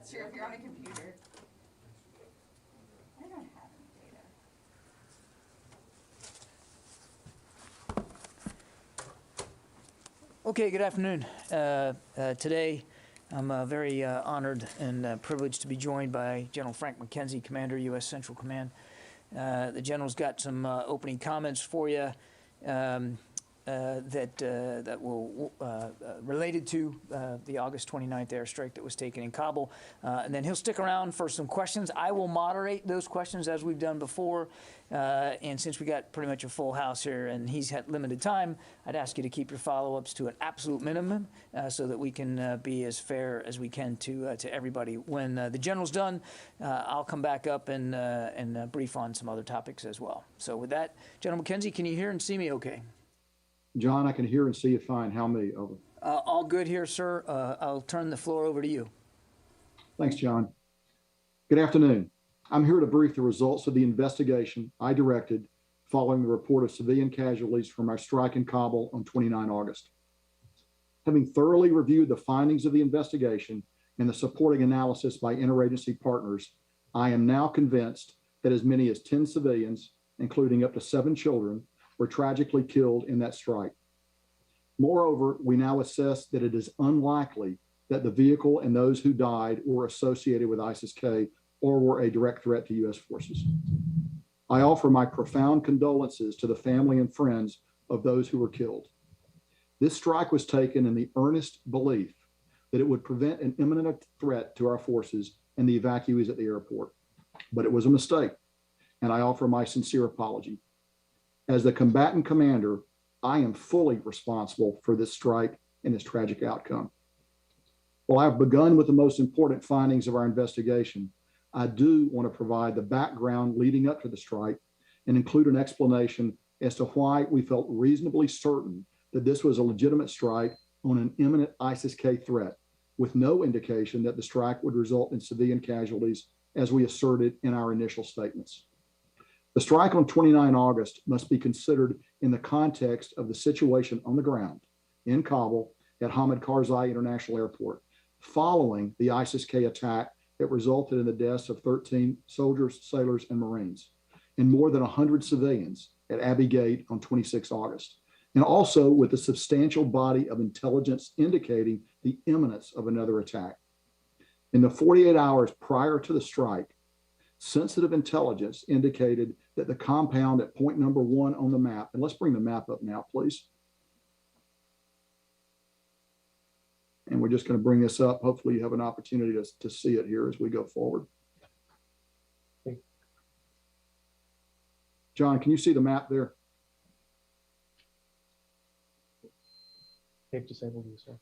true if you're on a computer. I don't have any data. Okay, good afternoon. Today, I'm very honored and privileged to be joined by General Frank McKenzie, Commander, U.S. Central Command. The General's got some opening comments for you that will related to the August 29th airstrike that was taken in Kabul, and then he'll stick around for some questions. I will moderate those questions as we've done before, and since we got pretty much a full house here and he's had limited time, I'd ask you to keep your follow-ups to an absolute minimum so that we can be as fair as we can to everybody. When the General's done, I'll come back up and brief on some other topics as well. So with that, General McKenzie, can you hear and see me okay? John, I can hear and see you fine. How me? Over. All good here, sir. I'll turn the floor over to you. Thanks, John. Good afternoon. I'm here to brief the results of the investigation I directed following the report of civilian casualties from our strike in Kabul on 29 August. Having thoroughly reviewed the findings of the investigation and the supporting analysis by interagency partners, I am now convinced that as many as 10 civilians, including up to 7 children, were tragically killed in that strike. Moreover, we now assess that it is unlikely that the vehicle and those who died were associated with ISIS-K or were a direct threat to U.S. forces. I offer my profound condolences to the family and friends of those who were killed. This strike was taken in the earnest belief that it would prevent an imminent threat to our forces and the evacuees at the airport. But it was a mistake, and I offer my sincere apology. As the combatant commander, I am fully responsible for this strike and its tragic outcome. While I've begun with the most important findings of our investigation, I do want to provide the background leading up to the strike and include an explanation as to why we felt reasonably certain that this was a legitimate strike on an imminent ISIS-K threat, with no indication that the strike would result in civilian casualties, as we asserted in our initial statements. The strike on 29 August must be considered in the context of the situation on the ground in Kabul at Hamid Karzai International Airport, following the ISIS-K attack that resulted in the deaths of 13 soldiers, sailors, and Marines, and more than 100 civilians at Abbey Gate on 26 August, and also with a substantial body of intelligence indicating the imminence of another attack. In the 48 hours prior to the strike, sensitive intelligence indicated that the compound at point number 1 on the map, and let's bring the map up now, please. And we're just going to bring this up. Hopefully you have an opportunity to see it here as we go forward. John, can you see the map there? They've disabled you, sir.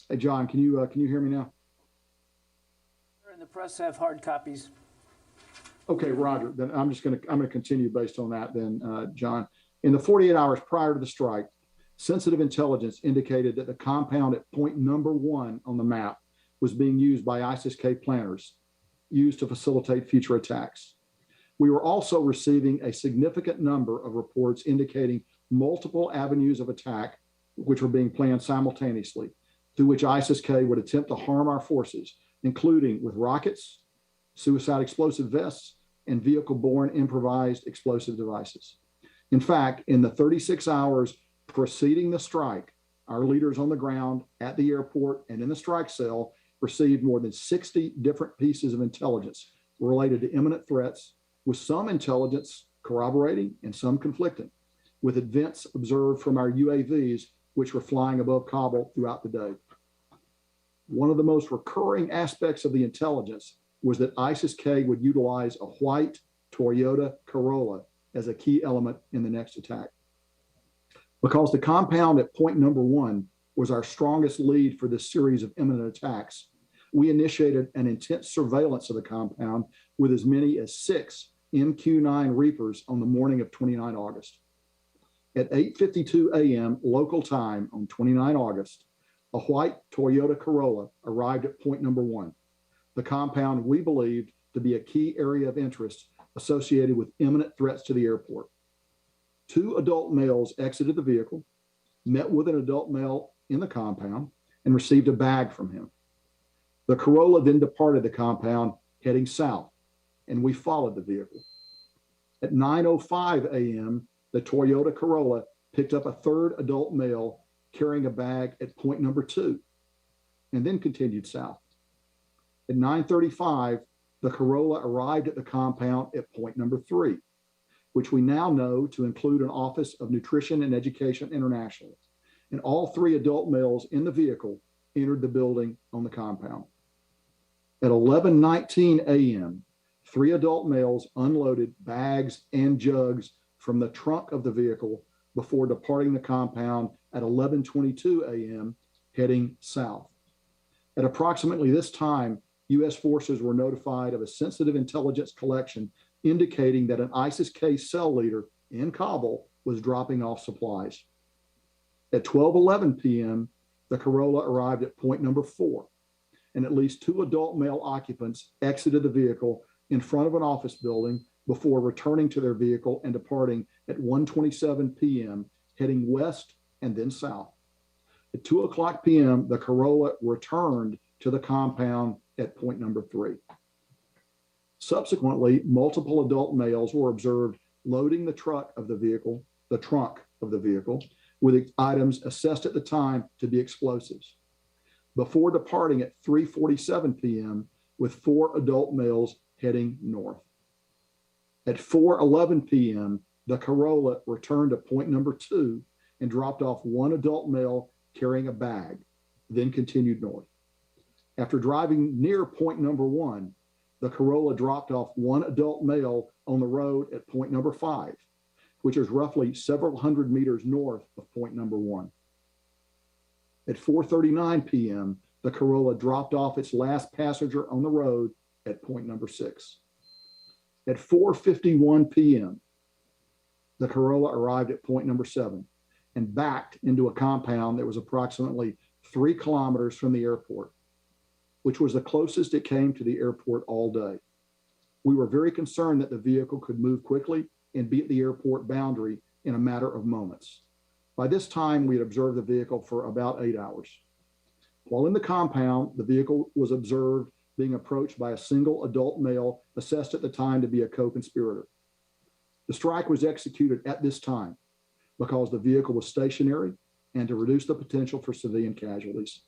Hey, John, can you hear me now? And the press have hard copies. Okay, Roger. Then I'm going to continue based on that. Then, John, in the 48 hours prior to the strike, sensitive intelligence indicated that the compound at point number 1 on the map was being used by ISIS-K planners, used to facilitate future attacks. We were also receiving a significant number of reports indicating multiple avenues of attack, which were being planned simultaneously, through which ISIS-K would attempt to harm our forces, including with rockets, suicide explosive vests, and vehicle-borne improvised explosive devices. In fact, in the 36 hours preceding the strike, our leaders on the ground, at the airport, and in the strike cell received more than 60 different pieces of intelligence related to imminent threats, with some intelligence corroborating and some conflicting, with events observed from our UAVs, which were flying above Kabul throughout the day. One of the most recurring aspects of the intelligence was that ISIS-K would utilize a white Toyota Corolla as a key element in the next attack. Because the compound at point number 1 was our strongest lead for this series of imminent attacks, we initiated an intense surveillance of the compound with as many as 6 MQ-9 Reapers on the morning of 29 August. At 8:52 a.m. local time on 29 August, a white Toyota Corolla arrived at point number 1, the compound we believed to be a key area of interest associated with imminent threats to the airport. 2 adult males exited the vehicle, met with an adult male in the compound, and received a bag from him. The Corolla then departed the compound heading south, and we followed the vehicle. At 9:05 a.m., the Toyota Corolla picked up a third adult male carrying a bag at point number 2, and then continued south. At 9:35, the Corolla arrived at the compound at point number 3, which we now know to include an Office of Nutrition and Education International. And all 3 adult males in the vehicle entered the building on the compound. At 11:19 a.m., 3 adult males unloaded bags and jugs from the trunk of the vehicle before departing the compound at 11:22 a.m., heading south. At approximately this time, U.S. forces were notified of a sensitive intelligence collection indicating that an ISIS-K cell leader in Kabul was dropping off supplies. At 12:11 p.m., the Corolla arrived at point number 4, and at least 2 adult male occupants exited the vehicle in front of an office building before returning to their vehicle and departing at 1:27 p.m., heading west and then south. At 2:00 p.m., the Corolla returned to the compound at point number 3. Subsequently, multiple adult males were observed loading the trunk of the vehicle, with items assessed at the time to be explosives, before departing at 3:47 p.m. with 4 adult males heading north. At 4:11 p.m., the Corolla returned to point number 2 and dropped off 1 adult male carrying a bag, then continued north. After driving near point number 1, the Corolla dropped off 1 adult male on the road at point number 5, which is roughly several hundred meters north of point number 1. At 4:39 p.m., the Corolla dropped off its last passenger on the road at point number 6. At 4:51 p.m., the Corolla arrived at point number 7 and backed into a compound that was approximately 3 kilometers from the airport, which was the closest it came to the airport all day. We were very concerned that the vehicle could move quickly and be at the airport boundary in a matter of moments. By this time, we had observed the vehicle for about 8 hours. While in the compound, the vehicle was observed being approached by a single adult male assessed at the time to be a co-conspirator. The strike was executed at this time because the vehicle was stationary and to reduce the potential for civilian casualties.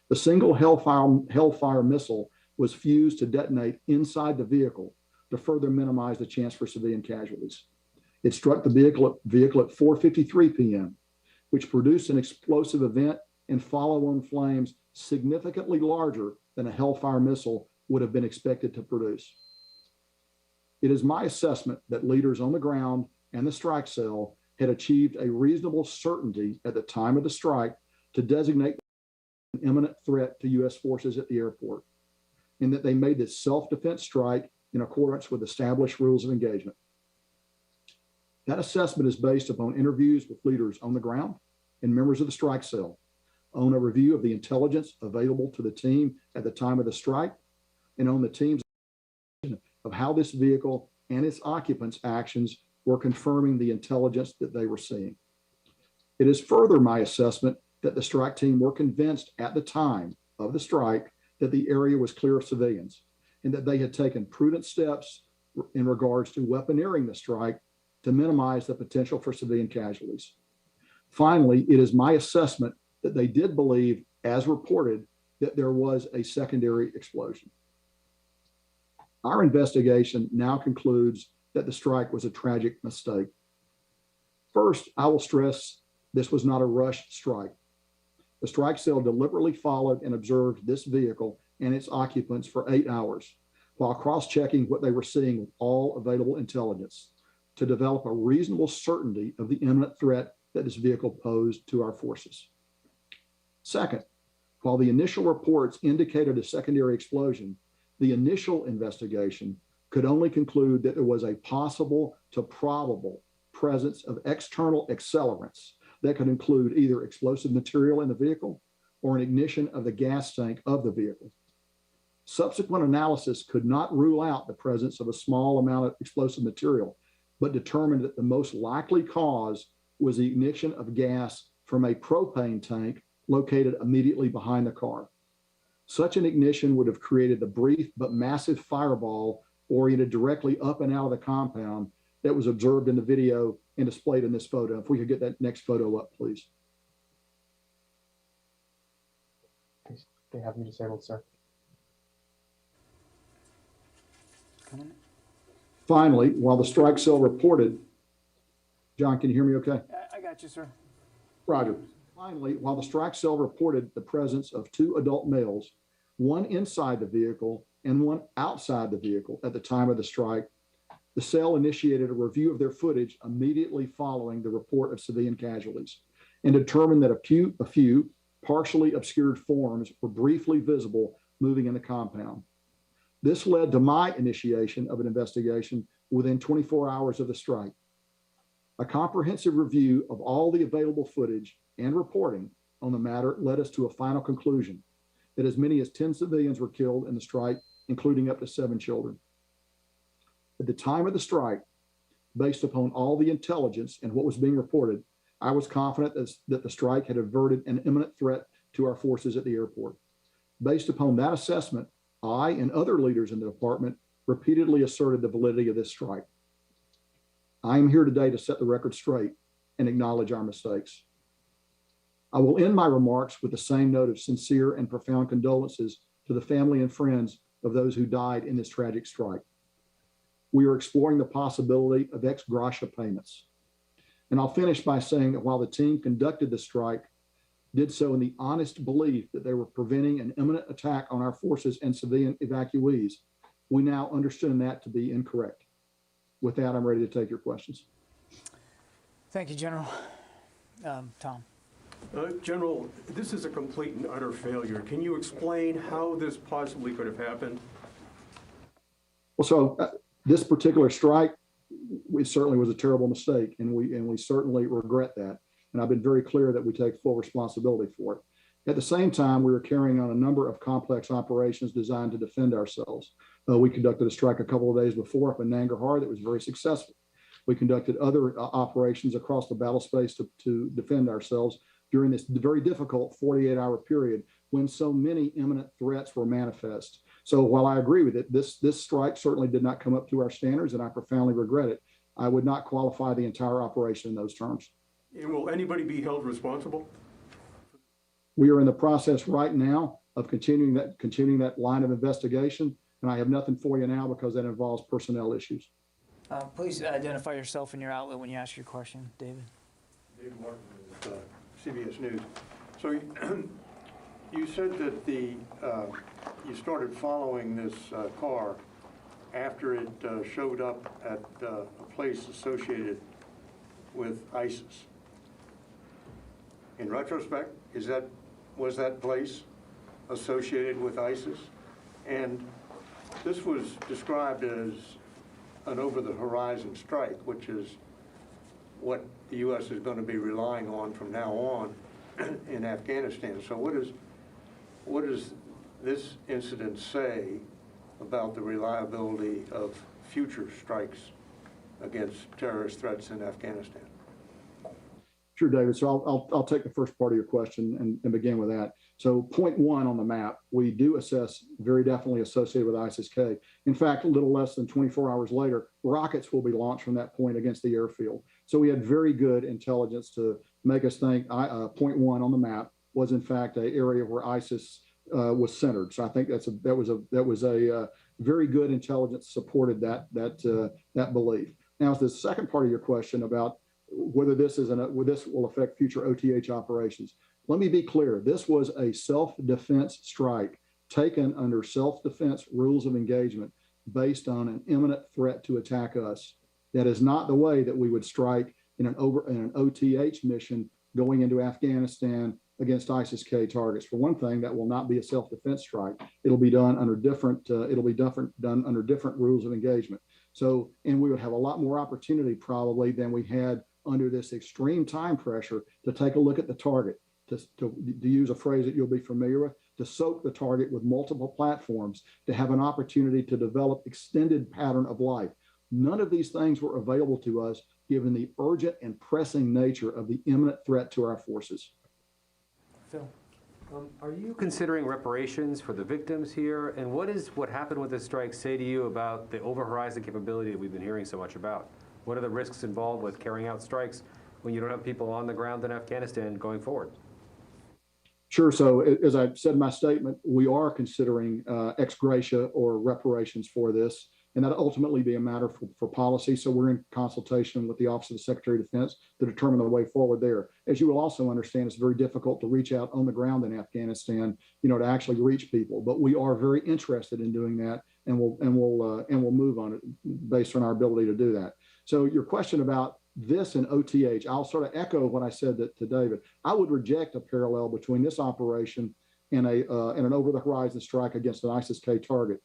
The single Hellfire missile was fused to detonate inside the vehicle to further minimize the chance for civilian casualties. It struck the vehicle at 4:53 p.m., which produced an explosive event and follow-on flames significantly larger than a Hellfire missile would have been expected to produce. It is my assessment that leaders on the ground and the strike cell had achieved a reasonable certainty at the time of the strike to designate an imminent threat to U.S. forces at the airport, and that they made this self-defense strike in accordance with established rules of engagement. That assessment is based upon interviews with leaders on the ground and members of the strike cell, on a review of the intelligence available to the team at the time of the strike, and on the team's of how this vehicle and its occupants' actions were confirming the intelligence that they were seeing. It is further my assessment that the strike team were convinced at the time of the strike that the area was clear of civilians and that they had taken prudent steps in regards to weaponeering the strike to minimize the potential for civilian casualties. Finally, it is my assessment that they did believe, as reported, that there was a secondary explosion. Our investigation now concludes that the strike was a tragic mistake. First, I will stress this was not a rushed strike. The strike cell deliberately followed and observed this vehicle and its occupants for 8 hours while cross-checking what they were seeing with all available intelligence to develop a reasonable certainty of the imminent threat that this vehicle posed to our forces. Second, while the initial reports indicated a secondary explosion, the initial investigation could only conclude that there was a possible to probable presence of external accelerants that could include either explosive material in the vehicle or an ignition of the gas tank of the vehicle. Subsequent analysis could not rule out the presence of a small amount of explosive material, but determined that the most likely cause was the ignition of gas from a propane tank located immediately behind the car. Such an ignition would have created the brief but massive fireball oriented directly up and out of the compound that was observed in the video and displayed in this photo. If we could get that next photo up, please. They have you disabled, sir. Finally, while the strike cell reported, John, can you hear me okay? I got you, sir. Roger. Finally, while the strike cell reported the presence of 2 adult males, one inside the vehicle and one outside the vehicle at the time of the strike, the cell initiated a review of their footage immediately following the report of civilian casualties and determined that a few partially obscured forms were briefly visible moving in the compound. This led to my initiation of an investigation within 24 hours of the strike. A comprehensive review of all the available footage and reporting on the matter led us to a final conclusion that as many as 10 civilians were killed in the strike, including up to 7 children. At the time of the strike, based upon all the intelligence and what was being reported, I was confident that the strike had averted an imminent threat to our forces at the airport. Based upon that assessment, I and other leaders in the department repeatedly asserted the validity of this strike. I am here today to set the record straight and acknowledge our mistakes. I will end my remarks with the same note of sincere and profound condolences to the family and friends of those who died in this tragic strike. We are exploring the possibility of ex gratia payments. And I'll finish by saying that while the team conducted the strike, did so in the honest belief that they were preventing an imminent attack on our forces and civilian evacuees, we now understand that to be incorrect. With that, I'm ready to take your questions. Thank you, General. Tom. General, this is a complete and utter failure. Can you explain how this possibly could have happened? Well, so this particular strike, it certainly was a terrible mistake, and we certainly regret that. And I've been very clear that we take full responsibility for it. At the same time, we were carrying on a number of complex operations designed to defend ourselves. We conducted a strike a couple of days before up in Nangarhar that was very successful. We conducted other operations across the battle space to defend ourselves during this very difficult 48-hour period when so many imminent threats were manifest. So while I agree with it, this strike certainly did not come up to our standards, and I profoundly regret it. I would not qualify the entire operation in those terms. And will anybody be held responsible? We are in the process right now of continuing that line of investigation, and I have nothing for you now because that involves personnel issues. Please identify yourself and your outlet when you ask your question, David. David Martin with CBS News. So you said that you started following this car after it showed up at a place associated with ISIS. In retrospect, was that place associated with ISIS? And this was described as an over-the-horizon strike, which is what the U.S. is going to be relying on from now on in Afghanistan. So what does this incident say about the reliability of future strikes against terrorist threats in Afghanistan? Sure, David. So I'll take the first part of your question and begin with that. So point 1 on the map, we do assess very definitely associated with ISIS-K. In fact, a little less than 24 hours later, rockets will be launched from that point against the airfield. So we had very good intelligence to make us think point 1 on the map was in fact an area where ISIS was centered. So I think that was a very good intelligence supported that belief. Now, the second part of your question about whether this will affect future OTH operations. Let me be clear. This was a self-defense strike taken under self-defense rules of engagement based on an imminent threat to attack us. That is not the way that we would strike in an OTH mission going into Afghanistan against ISIS-K targets. For one thing, that will not be a self-defense strike. It'll be done under different rules of engagement. So, and we would have a lot more opportunity probably than we had under this extreme time pressure to take a look at the target, to use a phrase that you'll be familiar with, to soak the target with multiple platforms, to have an opportunity to develop extended pattern of life. None of these things were available to us given the urgent and pressing nature of the imminent threat to our forces. Phil. Are you considering reparations for the victims here? And what happened with this strike say to you about the over-horizon capability that we've been hearing so much about? What are the risks involved with carrying out strikes when you don't have people on the ground in Afghanistan going forward? Sure. So as I said in my statement, we are considering ex gratia or reparations for this, and that'll ultimately be a matter for policy. So we're in consultation with the Office of the Secretary of Defense to determine the way forward there. As you will also understand, it's very difficult to reach out on the ground in Afghanistan, to actually reach people. But we are very interested in doing that, and we'll move on it based on our ability to do that. So your question about this and OTH, I'll sort of echo what I said to David. I would reject a parallel between this operation and an over-the-horizon strike against an ISIS-K target.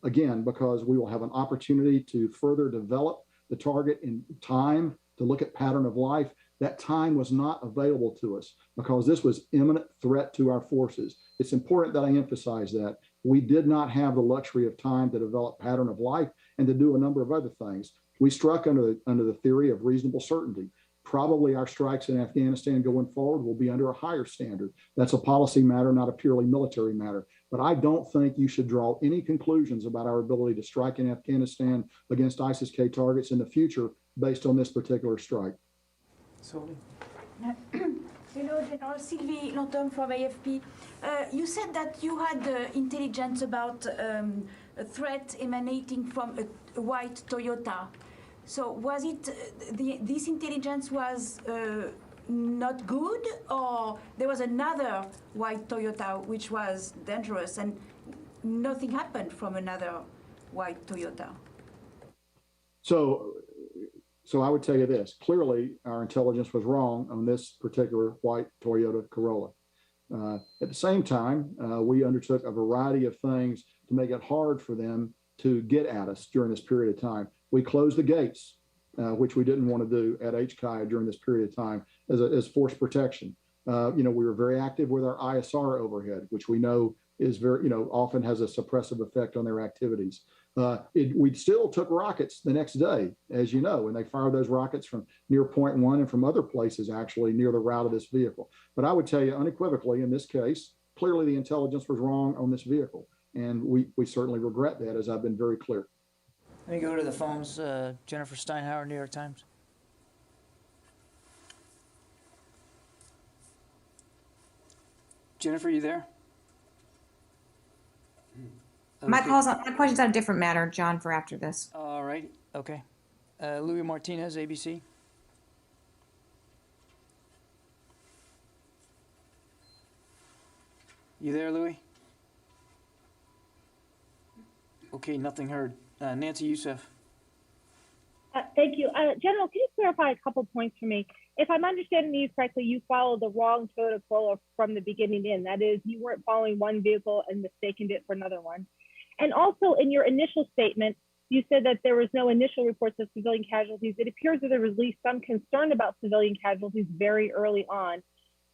Again, because we will have an opportunity to further develop the target in time, to look at pattern of life. That time was not available to us because this was imminent threat to our forces. It's important that I emphasize that. We did not have the luxury of time to develop pattern of life and to do a number of other things. We struck under the theory of reasonable certainty. Probably our strikes in Afghanistan going forward will be under a higher standard. That's a policy matter, not a purely military matter. But I don't think you should draw any conclusions about our ability to strike in Afghanistan against ISIS-K targets in the future based on this particular strike. Sylvie. Hello, General Sylvie Lantom from AFP. You said that you had intelligence about a threat emanating from a white Toyota. So was it this intelligence was not good, or there was another white Toyota which was dangerous and nothing happened from another white Toyota? So I would tell you this. Clearly, our intelligence was wrong on this particular white Toyota Corolla. At the same time, we undertook a variety of things to make it hard for them to get at us during this period of time. We closed the gates, which we didn't want to do at HKI during this period of time as force protection. We were very active with our ISR overhead, which we know is very, often has a suppressive effect on their activities. We still took rockets the next day, as you know, and they fired those rockets from near Point One and from other places actually near the route of this vehicle. But I would tell you unequivocally in this case, clearly the intelligence was wrong on this vehicle. And we certainly regret that, as I've been very clear. Let me go to the phones. Jennifer Steinhauer, New York Times. Jennifer, you there? My question's on a different matter, John, for after this. All right. Okay. Louis Martinez, ABC. You there, Louis? Okay, nothing heard. Nancy Youssef. Thank you. General, can you clarify a couple points for me? If I'm understanding you correctly, you followed the wrong Toyota Corolla from the beginning in. That is, you weren't following one vehicle and mistaken it for another one. And also in your initial statement, you said that there was no initial reports of civilian casualties. It appears that there was at least some concern about civilian casualties very early on.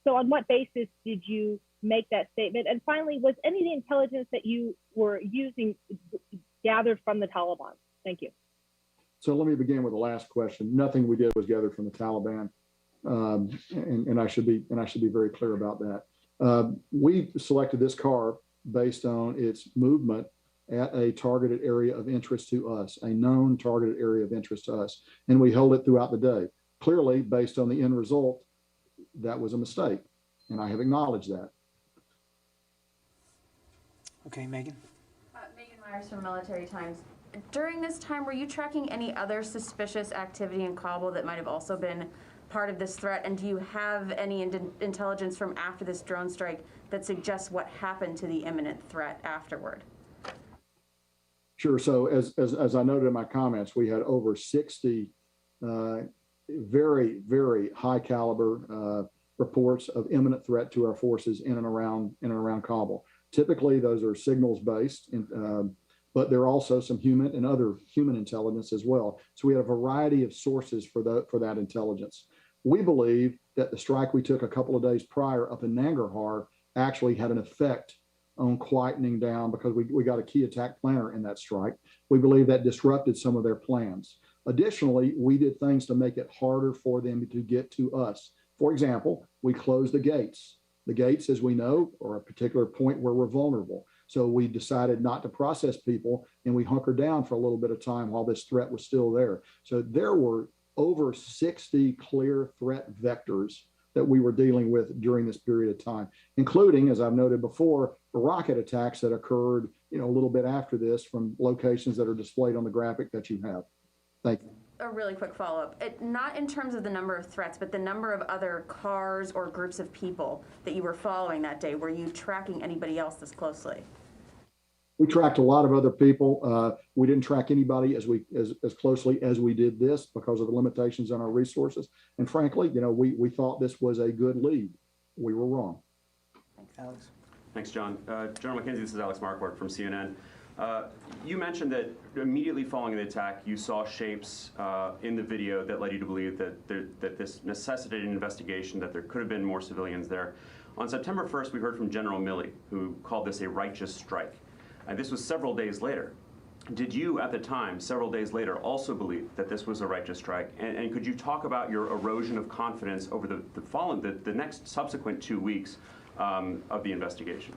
So on what basis did you make that statement? And finally, was any of the intelligence that you were using gathered from the Taliban? Thank you. So let me begin with the last question. Nothing we did was gathered from the Taliban, and I should be very clear about that. We selected this car based on its movement at a targeted area of interest to us, a known targeted area of interest to us, and we held it throughout the day. Clearly, based on the end result, that was a mistake, and I have acknowledged that. Okay, Megan. Megan Myers from Military Times. During this time, were you tracking any other suspicious activity in Kabul that might have also been part of this threat? And do you have any intelligence from after this drone strike that suggests what happened to the imminent threat afterward? Sure. So as I noted in my comments, we had over 60 very, very high caliber reports of imminent threat to our forces in and around Kabul. Typically, those are signals based, but there are also some human and other human intelligence as well. So we had a variety of sources for that intelligence. We believe that the strike we took a couple of days prior up in Nangarhar actually had an effect on quietening down, because we got a key attack planner in that strike. We believe that disrupted some of their plans. Additionally, we did things to make it harder for them to get to us. For example, we closed the gates. The gates, as we know, are a particular point where we're vulnerable. So we decided not to process people, and we hunkered down for a little bit of time while this threat was still there. So there were over 60 clear threat vectors that we were dealing with during this period of time, including, as I've noted before, the rocket attacks that occurred, a little bit after this from locations that are displayed on the graphic that you have. Thank you. A really quick follow-up. Not in terms of the number of threats, but the number of other cars or groups of people that you were following that day. Were you tracking anybody else this closely? We tracked a lot of other people. We didn't track anybody as closely as we did this because of the limitations on our resources. And frankly, we thought this was a good lead. We were wrong. Thanks, Alex. Thanks, John. General McKenzie, this is Alex Marquardt from CNN. You mentioned that immediately following the attack, you saw shapes in the video that led you to believe that this necessitated an investigation, that there could have been more civilians there. On September 1st, we heard from General Milley, who called this a righteous strike. And this was several days later. Did you, at the time, several days later, also believe that this was a righteous strike? And could you talk about your erosion of confidence over the next subsequent 2 weeks of the investigation?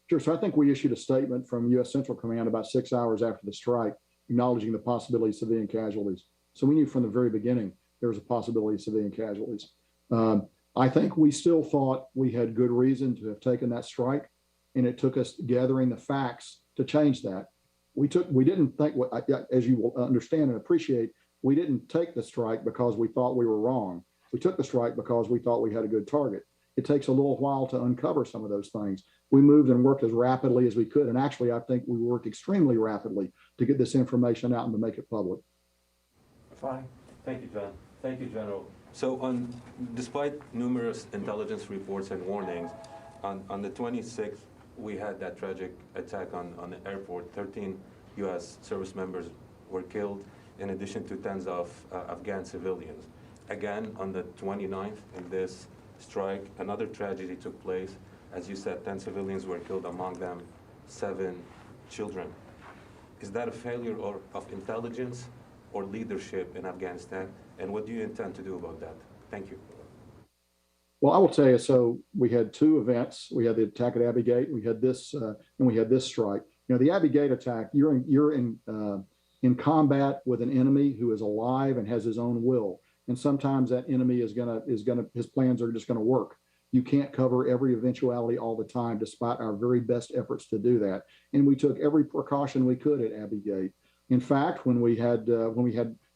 Sure. So I think we issued a statement from U.S. Central Command about 6 hours after the strike, acknowledging the possibility of civilian casualties. So we knew from the very beginning there was a possibility of civilian casualties. I think we still thought we had good reason to have taken that strike, and it took us gathering the facts to change that. We didn't think, as you will understand and appreciate, we didn't take the strike because we thought we were wrong. We took the strike because we thought we had a good target. It takes a little while to uncover some of those things. We moved and worked as rapidly as we could. And actually, I think we worked extremely rapidly to get this information out and to make it public. Fine. Thank you, John. Thank you, General. So despite numerous intelligence reports and warnings, on the 26th, we had that tragic attack on the airport. 13 U.S. service members were killed, in addition to tens of Afghan civilians. Again, on the 29th, in this strike, another tragedy took place. As you said, 10 civilians were killed, among them 7 children. Is that a failure of intelligence or leadership in Afghanistan? And what do you intend to do about that? Thank you. Well, I will tell you, so we had 2 events. We had the attack at Abbey Gate, we had this, and we had this strike. The Abbey Gate attack, you're in combat with an enemy who is alive and has his own will. And sometimes that enemy his plans are just gonna work. You can't cover every eventuality all the time, despite our very best efforts to do that. And we took every precaution we could at Abbey Gate. In fact, when we had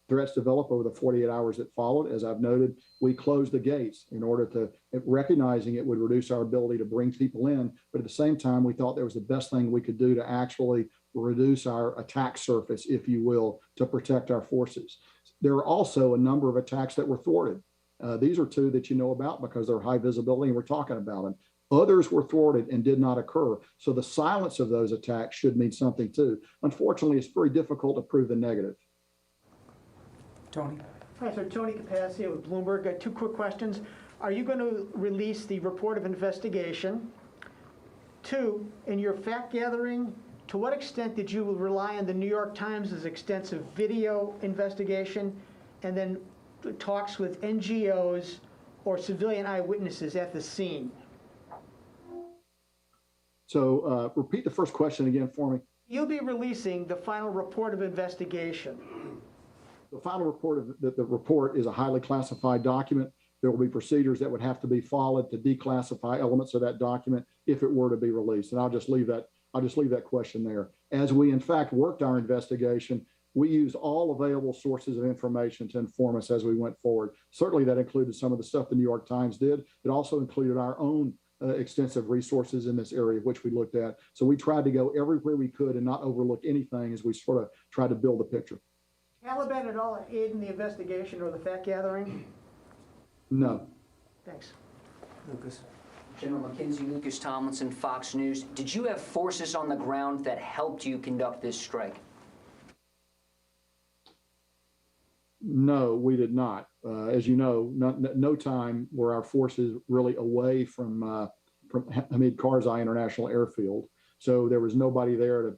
threats develop over the 48 hours that followed, as I've noted, we closed the gates in order to, recognizing it would reduce our ability to bring people in. But at the same time, we thought that was the best thing we could do to actually reduce our attack surface, if you will, to protect our forces. There are also a number of attacks that were thwarted. These are 2 that you know about because they're high visibility and we're talking about them. Others were thwarted and did not occur. So the silence of those attacks should mean something too. Unfortunately, it's very difficult to prove the negative. Tony? Hi, so Tony Capassia with Bloomberg. Got 2 quick questions. Are you going to release the report of investigation? 2, in your fact gathering, to what extent did you rely on the New York Times' extensive video investigation and then talks with NGOs or civilian eyewitnesses at the scene? So repeat the first question again for me. You'll be releasing the final report of investigation. The final report the report is a highly classified document. There will be procedures that would have to be followed to declassify elements of that document if it were to be released. And I'll just leave that question there. As we in fact worked our investigation, we used all available sources of information to inform us as we went forward. Certainly that included some of the stuff the New York Times did. It also included our own extensive resources in this area, which we looked at. So we tried to go everywhere we could and not overlook anything as we sort of tried to build the picture. Taliban at all aid in the investigation or the fact gathering? No. Thanks. Lucas? General McKenzie, Lucas Tomlinson, Fox News. Did you have forces on the ground that helped you conduct this strike? No, we did not. As you know, no time were our forces really away from Hamid Karzai International Airfield. So there was nobody there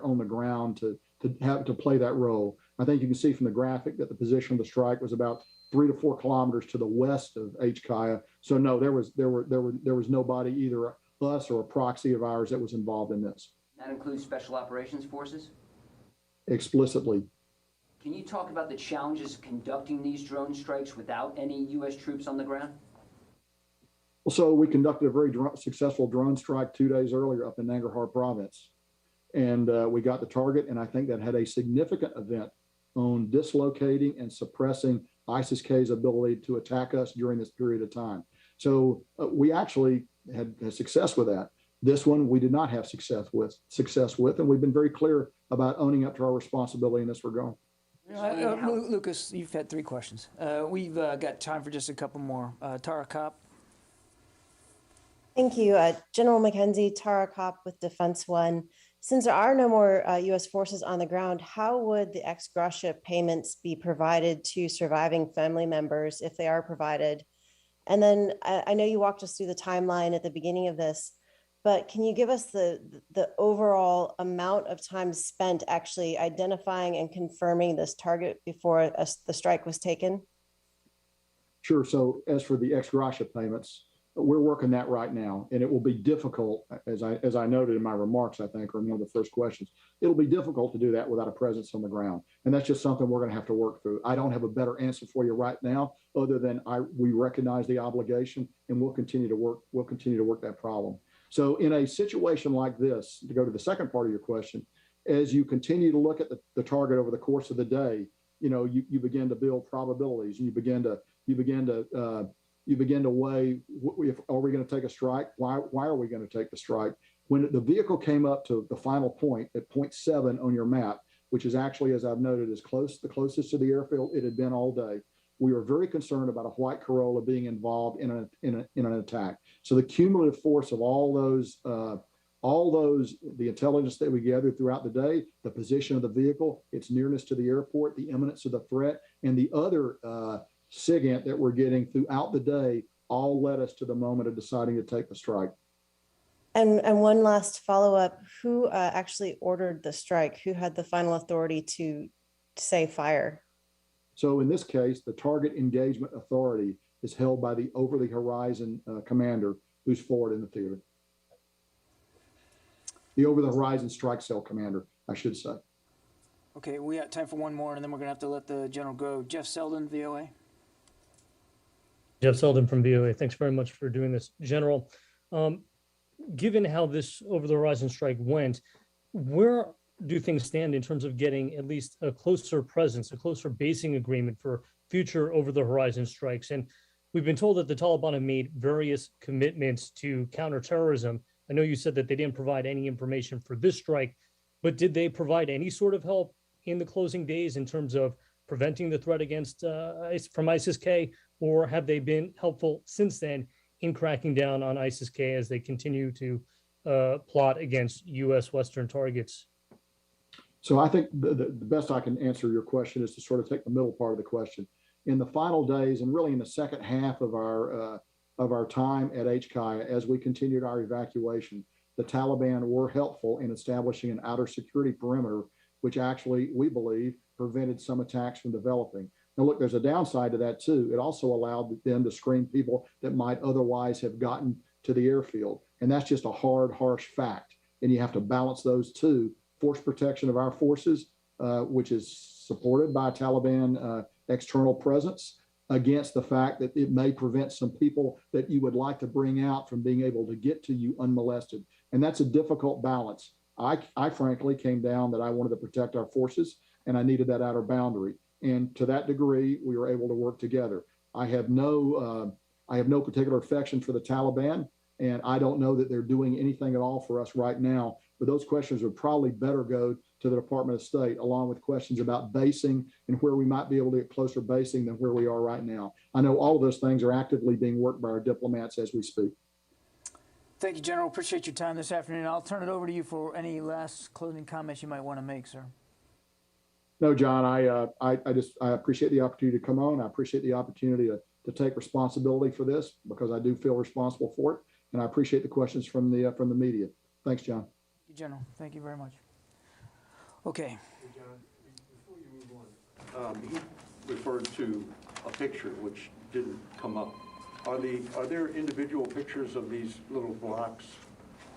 on the ground to have to play that role. I think you can see from the graphic that the position of the strike was about 3 to 4 kilometers to the west of HKIA. So no, there was nobody, either us or a proxy of ours, that was involved in this. That includes Special Operations Forces? Explicitly. Can you talk about the challenges of conducting these drone strikes without any U.S. troops on the ground? Well, so we conducted a very successful drone strike 2 days earlier up in Nangarhar province. And we got the target, and I think that had a significant event on dislocating and suppressing ISIS-K's ability to attack us during this period of time. So we actually had success with that. This one we did not have success with, and we've been very clear about owning up to our responsibility in this regard. Lucas, you've had 3 questions. We've got time for just a couple more. Tara Kopp. Thank you. General McKenzie, Tara Kopp with Defense One. Since there are no more U.S. forces on the ground, how would the ex gratia payments be provided to surviving family members if they are provided? And then I know you walked us through the timeline at the beginning of this, but can you give us the overall amount of time spent actually identifying and confirming this target before the strike was taken? Sure. So as for the ex gratia payments, we're working that right now, and it will be difficult, as I noted in my remarks, I think, or in one of the first questions. It'll be difficult to do that without a presence on the ground, and that's just something we're going to have to work through. I don't have a better answer for you right now, other than we recognize the obligation, and we'll continue to work. We'll continue to work that problem. So, in a situation like this, to go to the second part of your question, as you continue to look at the target over the course of the day, you begin to build probabilities, and you begin to weigh, are we going to take a strike? Why are we going to take the strike? When the vehicle came up to the final point at point 7 on your map, which is actually, as I've noted, the closest to the airfield it had been all day, we were very concerned about a white Corolla being involved in an attack. So the cumulative force of all those, the intelligence that we gathered throughout the day, the position of the vehicle, its nearness to the airport, the imminence of the threat, and the other SIGINT that we're getting throughout the day all led us to the moment of deciding to take the strike. And one last follow-up, who actually ordered the strike? Who had the final authority to say fire? So in this case, the target engagement authority is held by the over-the-horizon commander who's forward in the theater. The over-the-horizon strike cell commander, I should say. Okay, we got time for one more, and then we're going to have to let the general go. Jeff Selden, VOA. Jeff Selden from VOA. Thanks very much for doing this. General, given how this over-the-horizon strike went, where do things stand in terms of getting at least a closer presence, a closer basing agreement for future over-the-horizon strikes? And we've been told that the Taliban have made various commitments to counterterrorism. I know you said that they didn't provide any information for this strike, but did they provide any sort of help in the closing days in terms of preventing the threat against from ISIS-K, or have they been helpful since then in cracking down on ISIS-K as they continue to plot against U.S. Western targets? So I think the best I can answer your question is to sort of take the middle part of the question. In the final days, and really in the second half of our time at HKIA, as we continued our evacuation, the Taliban were helpful in establishing an outer security perimeter, which actually, we believe, prevented some attacks from developing. Now, look, there's a downside to that, too. It also allowed them to screen people that might otherwise have gotten to the airfield. And that's just a hard, harsh fact. And you have to balance those two. Force protection of our forces, which is supported by Taliban external presence, against the fact that it may prevent some people that you would like to bring out from being able to get to you unmolested. And that's a difficult balance. I frankly came down that I wanted to protect our forces, and I needed that outer boundary. And to that degree, we were able to work together. I have no particular affection for the Taliban, and I don't know that they're doing anything at all for us right now. But those questions would probably better go to the Department of State, along with questions about basing and where we might be able to get closer basing than where we are right now. I know all of those things are actively being worked by our diplomats as we speak. Thank you, General. Appreciate your time this afternoon. I'll turn it over to you for any last closing comments you might want to make, sir. No, John, I appreciate the opportunity to come on. I appreciate the opportunity to take responsibility for this, because I do feel responsible for it. And I appreciate the questions from the media. Thanks, John. General, thank you very much. Okay. Hey, John, before you move on, he referred to a picture which didn't come up. Are there individual pictures of these little blocks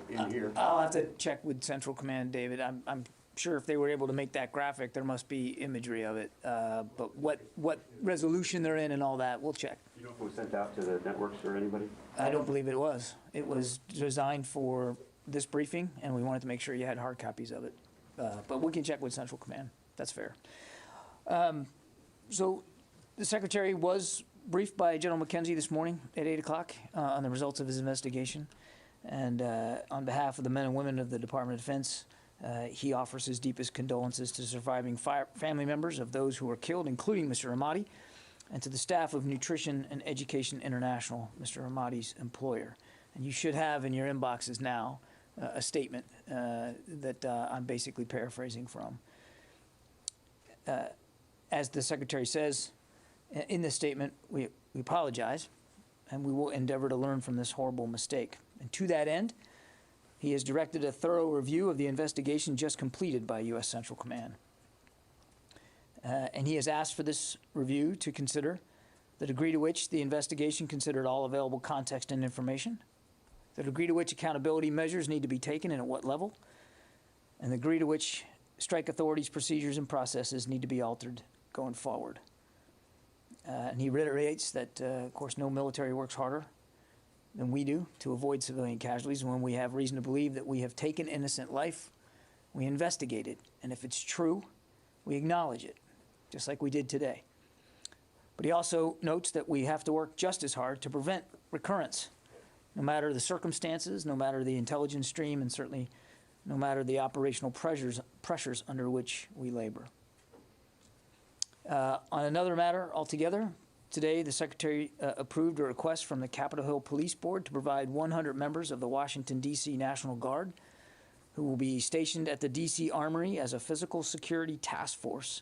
in here? I'll have to check with Central Command, David. I'm sure if they were able to make that graphic, there must be imagery of it. But what resolution they're in and all that, we'll check. You know if it was sent out to the networks or anybody? I don't believe it was. It was designed for this briefing, and we wanted to make sure you had hard copies of it. But we can check with Central Command. That's fair. So the Secretary was briefed by General McKenzie this morning at 8 o'clock on the results of his investigation. And on behalf of the men and women of the Department of Defense, he offers his deepest condolences to surviving family members of those who were killed, including Mr. Ahmadi, and to the staff of Nutrition and Education International, Mr. Ahmadi's employer. And you should have in your inboxes now a statement that I'm basically paraphrasing from. As the Secretary says in this statement, we apologize, and we will endeavor to learn from this horrible mistake. And to that end, he has directed a thorough review of the investigation just completed by U.S. Central Command. And he has asked for this review to consider the degree to which the investigation considered all available context and information, the degree to which accountability measures need to be taken and at what level, and the degree to which strike authorities' procedures and processes need to be altered going forward. And he reiterates that, of course, no military works harder than we do to avoid civilian casualties. When we have reason to believe that we have taken innocent life, we investigate it. And if it's true, we acknowledge it, just like we did today. But he also notes that we have to work just as hard to prevent recurrence, no matter the circumstances, no matter the intelligence stream, and certainly no matter the operational pressures under which we labor. On another matter altogether, today the Secretary approved a request from the Capitol Hill Police Board to provide 100 members of the Washington, D.C. National Guard who will be stationed at the D.C. Armory as a physical security task force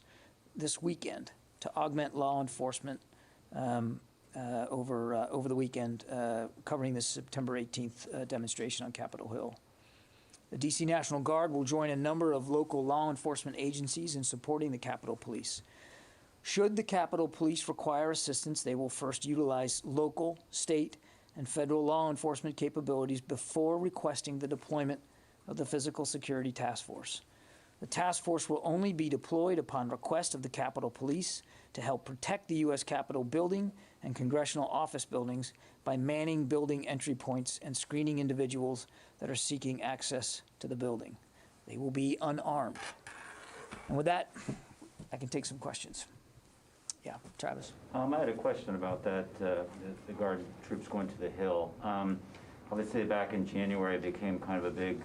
this weekend to augment law enforcement over the weekend, covering the September 18th demonstration on Capitol Hill. The D.C. National Guard will join a number of local law enforcement agencies in supporting the Capitol Police. Should the Capitol Police require assistance, they will first utilize local, state, and federal law enforcement capabilities before requesting the deployment of the Physical Security Task Force. The task force will only be deployed upon request of the Capitol Police to help protect the U.S. Capitol building and congressional office buildings by manning building entry points and screening individuals that are seeking access to the building. They will be unarmed. And with that, I can take some questions. Yeah, Travis. I had a question about that, the Guard troops going to the Hill. Obviously, back in January, it became kind of a big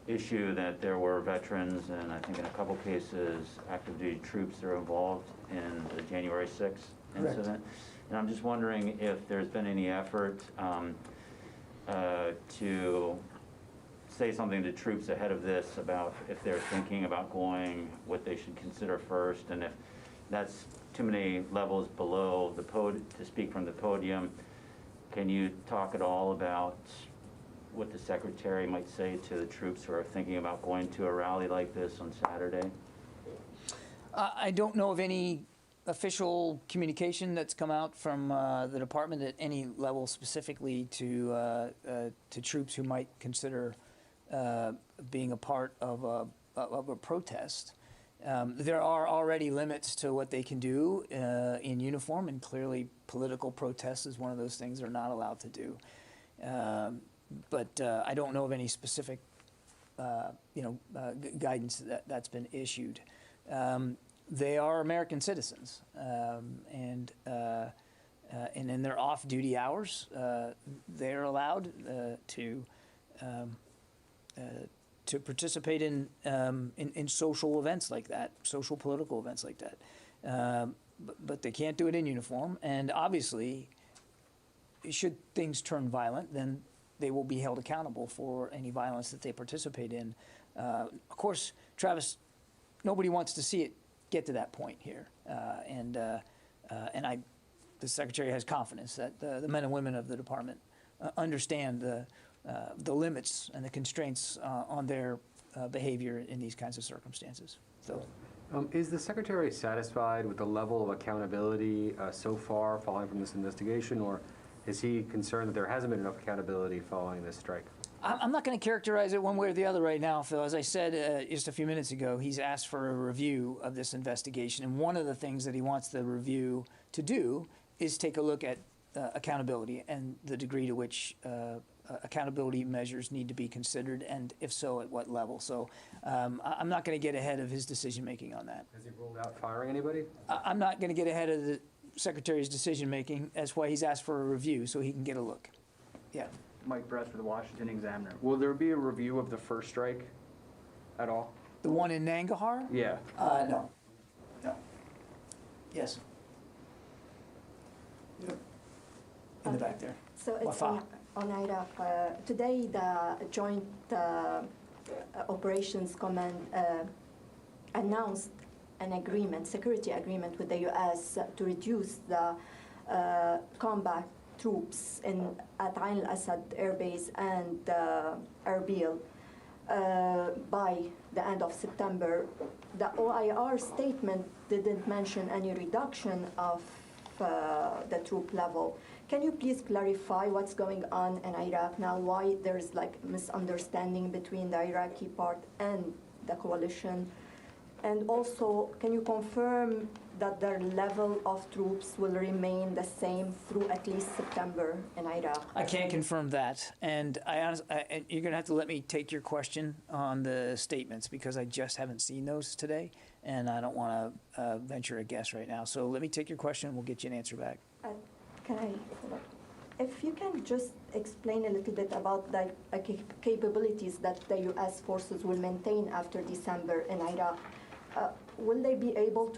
issue that there were veterans and I think in a couple cases active duty troops that are involved in the January 6th incident. Correct. And I'm just wondering if there's been any effort to say something to troops ahead of this about if they're thinking about going, what they should consider first, and if that's too many levels below the podium to speak from the podium. Can you talk at all about what the Secretary might say to the troops who are thinking about going to a rally like this on Saturday? I don't know of any official communication that's come out from the department at any level specifically to troops who might consider being a part of a protest. There are already limits to what they can do in uniform, and clearly political protest is one of those things they're not allowed to do. But I don't know of any specific, guidance that's been issued. They are American citizens, and in their off-duty hours, they're allowed to participate in social events like that, social political events like that. But they can't do it in uniform. And obviously, should things turn violent, then they will be held accountable for any violence that they participate in. Of course, Travis, nobody wants to see it get to that point here. The Secretary has confidence that the men and women of the department understand the limits and the constraints on their behavior in these kinds of circumstances. So. Is the Secretary satisfied with the level of accountability so far following from this investigation, or is he concerned that there hasn't been enough accountability following this strike? I'm not going to characterize it one way or the other right now, Phil. As I said just a few minutes ago, he's asked for a review of this investigation, and one of the things that he wants the review to do is take a look at accountability and the degree to which accountability measures need to be considered, and if so, at what level. So I'm not going to get ahead of his decision-making on that. Has he ruled out firing anybody? I'm not going to get ahead of the Secretary's decision-making. That's why he's asked for a review, so he can get a look. Yeah. Mike Brett for the Washington Examiner. Will there be a review of the first strike at all? The one in Nangarhar? Yeah. No. No. Yes. Yep. In the back there. So it's Wafa. on Iraq. Today, the Joint Operations Command announced an agreement, security agreement with the U.S. to reduce the combat troops at Ain al-Assad Air Base and Erbil by the end of September. The OIR statement didn't mention any reduction of the troop level. Can you please clarify what's going on in Iraq now, why there's like misunderstanding between the Iraqi part and the coalition? And also, can you confirm that their level of troops will remain the same through at least September in Iraq? I can't confirm that, and you're going to have to let me take your question on the statements because I just haven't seen those today, and I don't want to venture a guess right now. So let me take your question, and we'll get you an answer back. If you can just explain a little bit about the capabilities that the U.S. forces will maintain after December in Iraq. Will they be able we're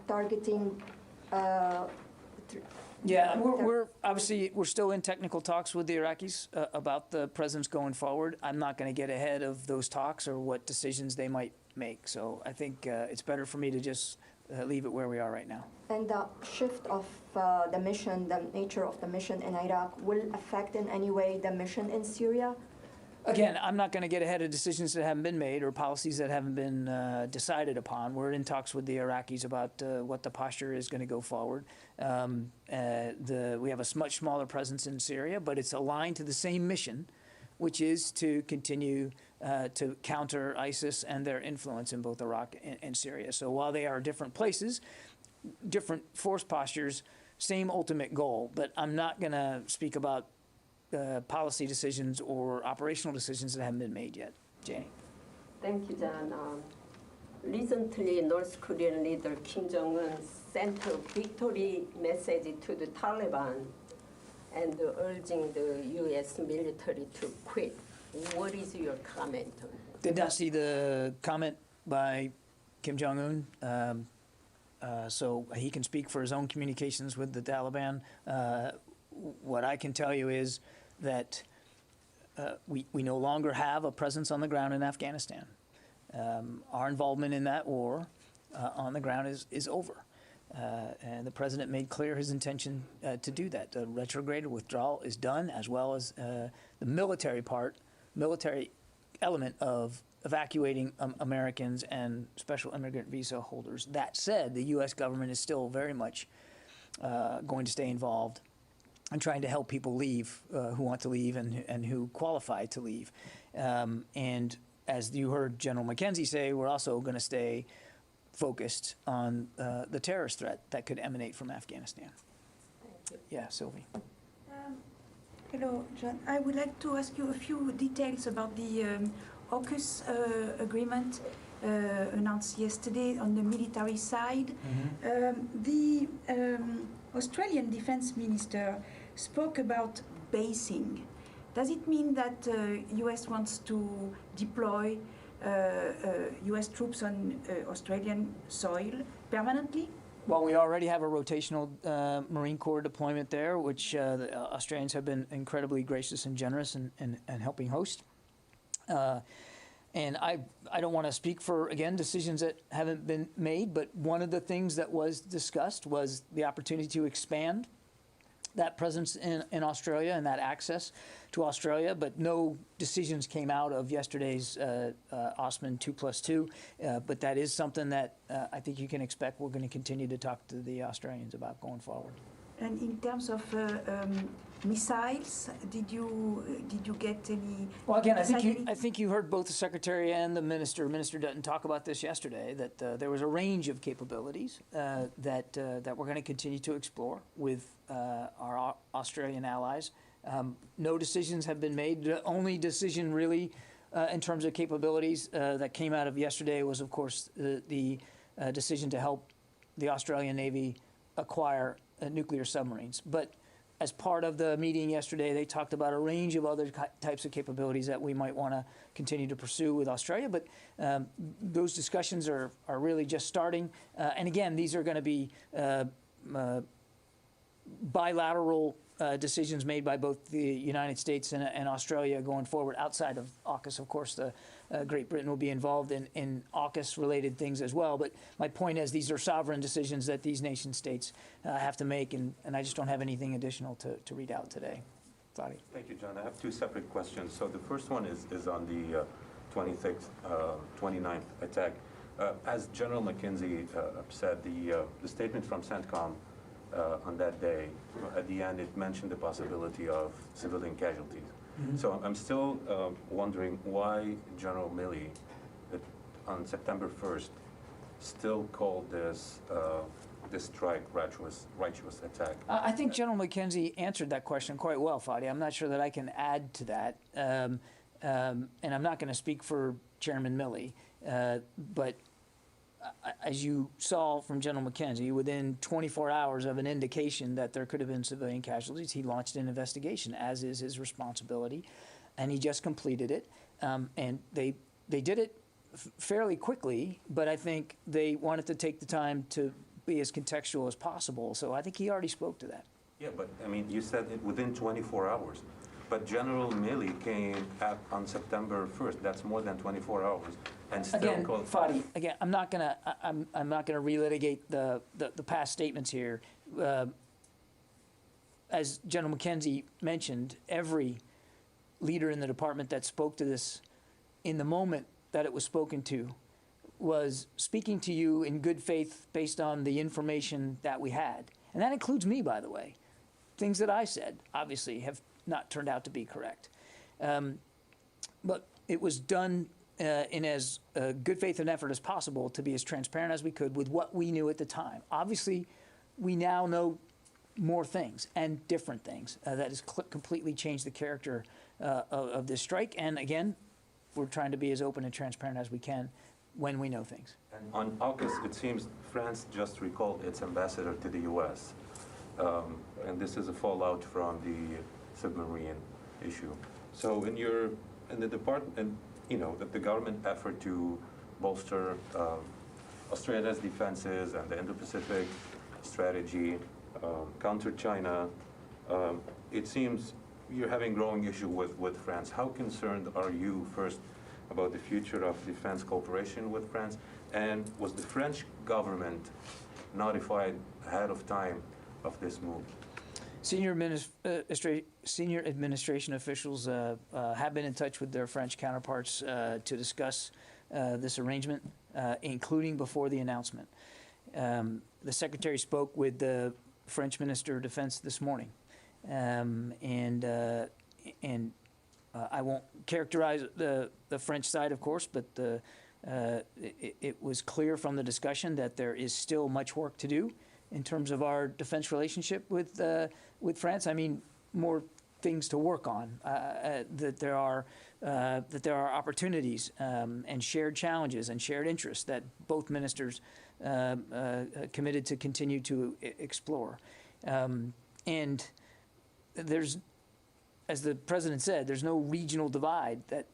targeting? Yeah, we're obviously still in technical talks with the Iraqis about the presence going forward. I'm not going to get ahead of those talks or what decisions they might make. So I think it's better for me to just leave it where we are right now. And the shift of the mission, the nature of the mission in Iraq, will affect in any way the mission in Syria? Again, I'm not going to get ahead of decisions that haven't been made or policies that haven't been decided upon. We're in talks with the Iraqis about what the posture is going to go forward. We have a much smaller presence in Syria, but it's aligned to the same mission, which is to continue to counter ISIS and their influence in both Iraq and Syria. So while they are different places, different force postures, same ultimate goal. But I'm not going to speak about policy decisions or operational decisions that haven't been made yet. Janie. Thank you, John. Recently, North Korean leader Kim Jong-un sent a victory message to the Taliban and urging the U.S. military to quit. What is your comment on that? Did not see the comment by Kim Jong-un, so he can speak for his own communications with the Taliban. What I can tell you is that we no longer have a presence on the ground in Afghanistan. Our involvement in that war on the ground is over. And the president made clear his intention to do that. The retrograde withdrawal is done, as well as the military element of evacuating Americans and special immigrant visa holders. That said, the U.S. government is still very much going to stay involved and trying to help people leave who want to leave and who qualify to leave. And as you heard General McKenzie say, we're also going to stay focused on the terrorist threat that could emanate from Afghanistan. Yeah, Sylvie. Hello, John. I would like to ask you a few details about the AUKUS agreement announced yesterday on the military side. The Australian Defense Minister spoke about basing. Does it mean that U.S. wants to deploy U.S. troops on Australian soil permanently? Well, we already have a rotational Marine Corps deployment there, which the Australians have been incredibly gracious and generous in helping host. And I don't want to speak for, again, decisions that haven't been made, but one of the things that was discussed was the opportunity to expand that presence in Australia and that access to Australia, but no decisions came out of yesterday's Osman 2+2. But that is something that I think you can expect we're going to continue to talk to the Australians about going forward. And in terms of missiles, did you get any? Well, again, I think you heard both the Secretary and the Minister. Minister Dutton talk about this yesterday. That there was a range of capabilities that we're going to continue to explore with our Australian allies. No decisions have been made. The only decision really in terms of capabilities that came out of yesterday was, of course, the decision to help the Australian Navy acquire nuclear submarines. But as part of the meeting yesterday, they talked about a range of other types of capabilities that we might want to continue to pursue with Australia. But those discussions are really just starting. And again, these are going to be bilateral decisions made by both the United States and Australia going forward. Outside of AUKUS, of course, Great Britain will be involved in AUKUS-related things as well. But my point is these are sovereign decisions that these nation states have to make, and I just don't have anything additional to read out today. Fadi. Thank you, John. I have two separate questions. So the first one is on the 29th attack. As General McKenzie said, the statement from CENTCOM on that day, at the end, it mentioned the possibility of civilian casualties. Mm-hmm. So I'm still wondering why General Milley, on September 1st, still called this strike righteous attack. I think General McKenzie answered that question quite well, Fadi. I'm not sure that I can add to that, and I'm not going to speak for Chairman Milley, but as you saw from General McKenzie, within 24 hours of an indication that there could have been civilian casualties, he launched an investigation, as is his responsibility, and he just completed it. And they did it fairly quickly, but I think they wanted to take the time to be as contextual as possible. So I think he already spoke to that. Yeah, but I mean, you said it within 24 hours. But General Milley came on September 1st. That's more than 24 hours, and still again, called. Fadi, again, I'm not gonna relitigate the past statements here. As General McKenzie mentioned, every leader in the department that spoke to this in the moment that it was spoken to was speaking to you in good faith based on the information that we had, and that includes me, by the way. Things that I said obviously have not turned out to be correct. But it was done in as good faith and effort as possible to be as transparent as we could with what we knew at the time. Obviously, we now know more things and different things that has completely changed the character of this strike. And again, we're trying to be as open and transparent as we can when we know things. And on AUKUS, it seems France just recalled its ambassador to the U.S. And this is a fallout from the submarine issue. So in the department, and the government effort to bolster Australia's defenses and the Indo-Pacific strategy, counter China, it seems you're having growing issue with France. How concerned are you, first, about the future of defense cooperation with France? And was the French government notified ahead of time of this move? Senior administration officials have been in touch with their French counterparts to discuss this arrangement, including before the announcement. The Secretary spoke with the French Minister of Defense this morning, and I won't characterize the French side, of course, but it was clear from the discussion that there is still much work to do in terms of our defense relationship with France. I mean, more things to work on. That there are opportunities and shared challenges and shared interests that both ministers committed to continue to explore. And there's, as the President said, there's no regional divide that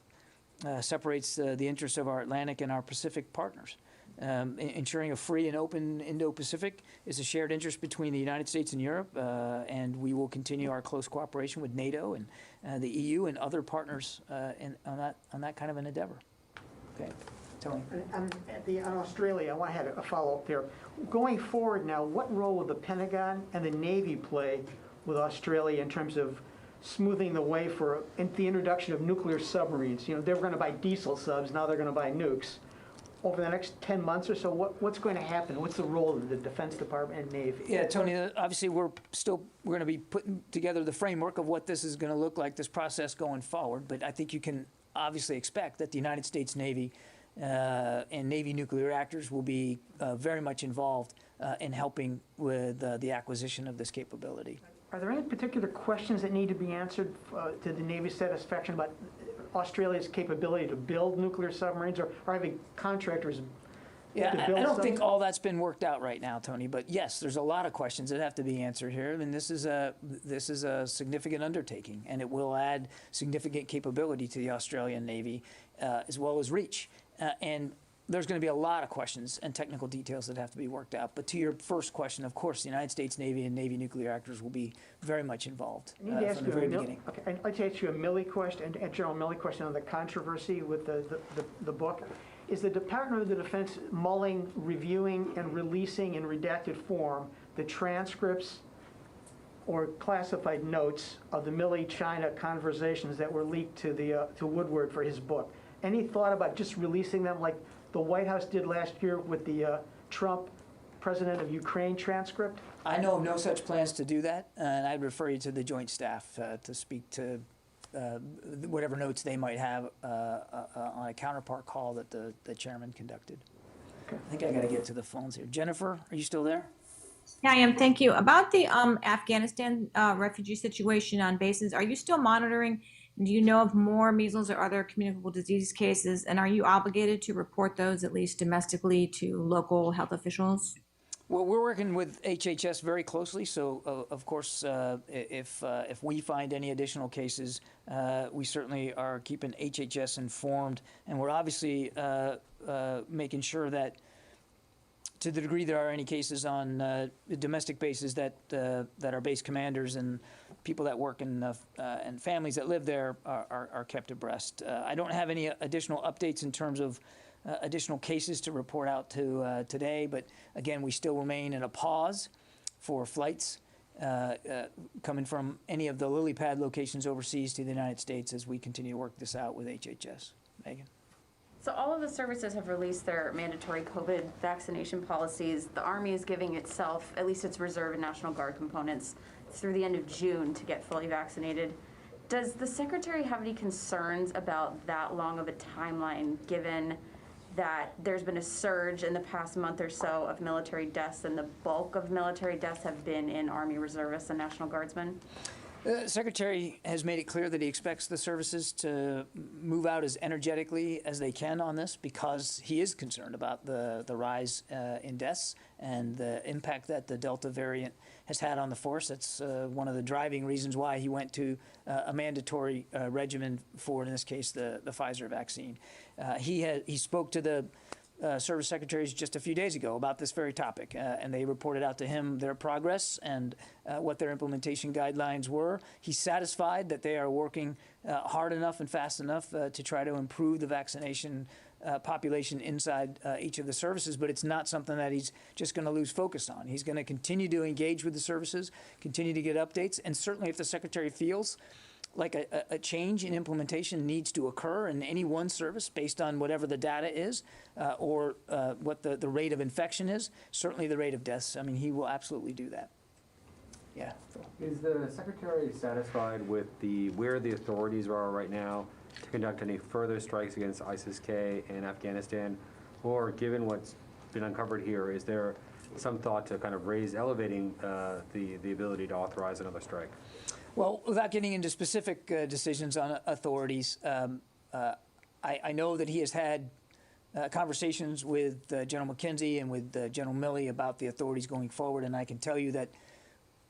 separates the interests of our Atlantic and our Pacific partners. Ensuring a free and open Indo-Pacific is a shared interest between the United States and Europe, and we will continue our close cooperation with NATO and the EU and other partners on that kind of an endeavor. Okay, Tony. On Australia, I want to have a follow-up there. Going forward now, what role will the Pentagon and the Navy play with Australia in terms of smoothing the way for the introduction of nuclear submarines. You know, they were going to buy diesel subs, now they're going to buy nukes. Over the next 10 months or so, what's going to happen? What's the role of the Defense Department and Navy? Yeah, Tony, obviously we're going to be putting together the framework of what this is going to look like, this process going forward, but I think you can obviously expect that the United States Navy and Navy nuclear reactors will be very much involved in helping with the acquisition of this capability. Are there any particular questions that need to be answered to the Navy's satisfaction about Australia's capability to build nuclear submarines, or having contractors Yeah, to build I don't think submarines? all that's been worked out right now, Tony, but yes, there's a lot of questions that have to be answered here. I mean, this is a significant undertaking, and it will add significant capability to the Australian Navy, as well as reach. And there's going to be a lot of questions and technical details that have to be worked out. But to your first question, of course, the United States Navy and Navy nuclear reactors will be very much involved I need to ask from you the very a beginning. Okay, I'd like to ask you a Milley question, a General Milley question on the controversy with the book. Is the Department of the Defense mulling, reviewing, and releasing in redacted form the transcripts or classified notes of the Milley-China conversations that were leaked to Woodward for his book? Any thought about just releasing them like the White House did last year with the Trump President of Ukraine transcript? I know of no such plans to do that, and I'd refer you to the Joint Staff to speak to whatever notes they might have on a counterpart call that the chairman conducted. Okay. I think I got to get to the phones here. Jennifer, are you still there? Yeah, I am. Thank you. About the Afghanistan refugee situation on bases, are you still monitoring? Do you know of more measles or other communicable disease cases? And are you obligated to report those, at least domestically, to local health officials? Well, we're working with HHS very closely, so of course, if we find any additional cases, we certainly are keeping HHS informed, and we're obviously making sure that, to the degree there are any cases on domestic bases, that our base commanders and people that work in and families that live there are kept abreast. I don't have any additional updates in terms of additional cases to report out to today, but again, we still remain in a pause for flights coming from any of the lily pad locations overseas to the United States as we continue to work this out with HHS. Megan? So all of the services have released their mandatory COVID vaccination policies. The Army is giving itself, at least its Reserve and National Guard components, through the end of June to get fully vaccinated. Does the Secretary have any concerns about that long of a timeline, given that there's been a surge in the past month or so of military deaths, and the bulk of military deaths have been in Army reservists and National Guardsmen? The Secretary has made it clear that he expects the services to move out as energetically as they can on this, because he is concerned about the rise in deaths and the impact that the Delta variant has had on the force. That's one of the driving reasons why he went to a mandatory regimen for, in this case, the Pfizer vaccine. He spoke to the service secretaries just a few days ago about this very topic, and they reported out to him their progress and what their implementation guidelines were. He's satisfied that they are working hard enough and fast enough to try to improve the vaccination population inside each of the services, but it's not something that he's just going to lose focus on. He's going to continue to engage with the services, continue to get updates, and certainly if the Secretary feels like a change in implementation needs to occur in any one service based on whatever the data is or what the rate of infection is, certainly the rate of deaths. I mean, he will absolutely do that. Yeah. Is the Secretary satisfied with where the authorities are right now to conduct any further strikes against ISIS-K in Afghanistan? Or given what's been uncovered here, is there some thought to kind of elevating the ability to authorize another strike? Well, without getting into specific decisions on authorities, I know that he has had conversations with General McKenzie and with General Milley about the authorities going forward, and I can tell you that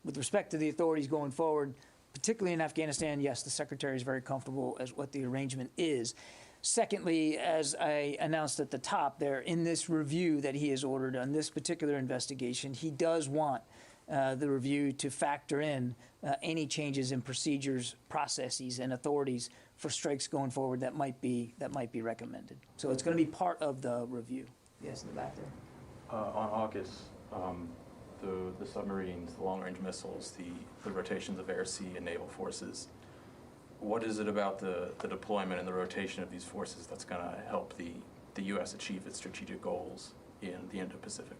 with respect to the authorities going forward, particularly in Afghanistan, yes, the Secretary is very comfortable as what the arrangement is. Secondly, as I announced at the top there, in this review that he has ordered on this particular investigation, he does want the review to factor in any changes in procedures, processes, and authorities for strikes going forward that might be recommended. So it's going to be part of the review. Yes, in the back there. On AUKUS, the submarines, the long-range missiles, the rotations of air, sea, and naval forces. What is it about the deployment and the rotation of these forces that's going to help the U.S. achieve its strategic goals in the Indo-Pacific?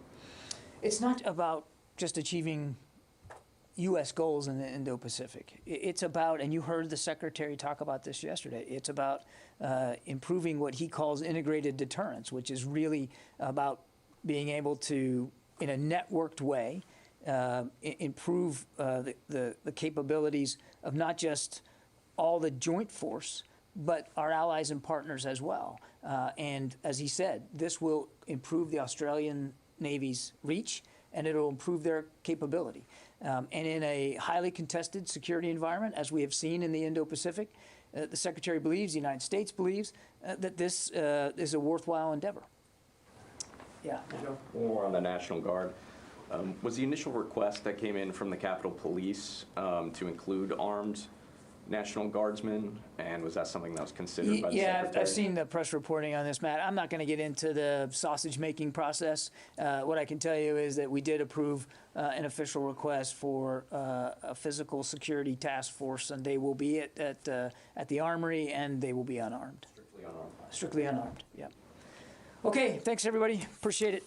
It's not about just achieving U.S. goals in the Indo-Pacific. It's about, and you heard the Secretary talk about this yesterday, it's about improving what he calls integrated deterrence, which is really about being able to, in a networked way, improve the capabilities of not just all the joint force, but our allies and partners as well. And as he said, this will improve the Australian Navy's reach, and it'll improve their capability. And in a highly contested security environment, as we have seen in the Indo-Pacific, the Secretary believes, the United States believes, that this is a worthwhile endeavor. Yeah. More on the National Guard. Was the initial request that came in from the Capitol Police to include armed National Guardsmen, and was that something that was considered by the Secretary? I've seen the press reporting on this, Matt. I'm not going to get into the sausage-making process. What I can tell you is that we did approve an official request for a physical security task force, and they will be at the Armory, and they will be unarmed. Strictly unarmed. Strictly unarmed, yeah. Okay, thanks, everybody. Appreciate it.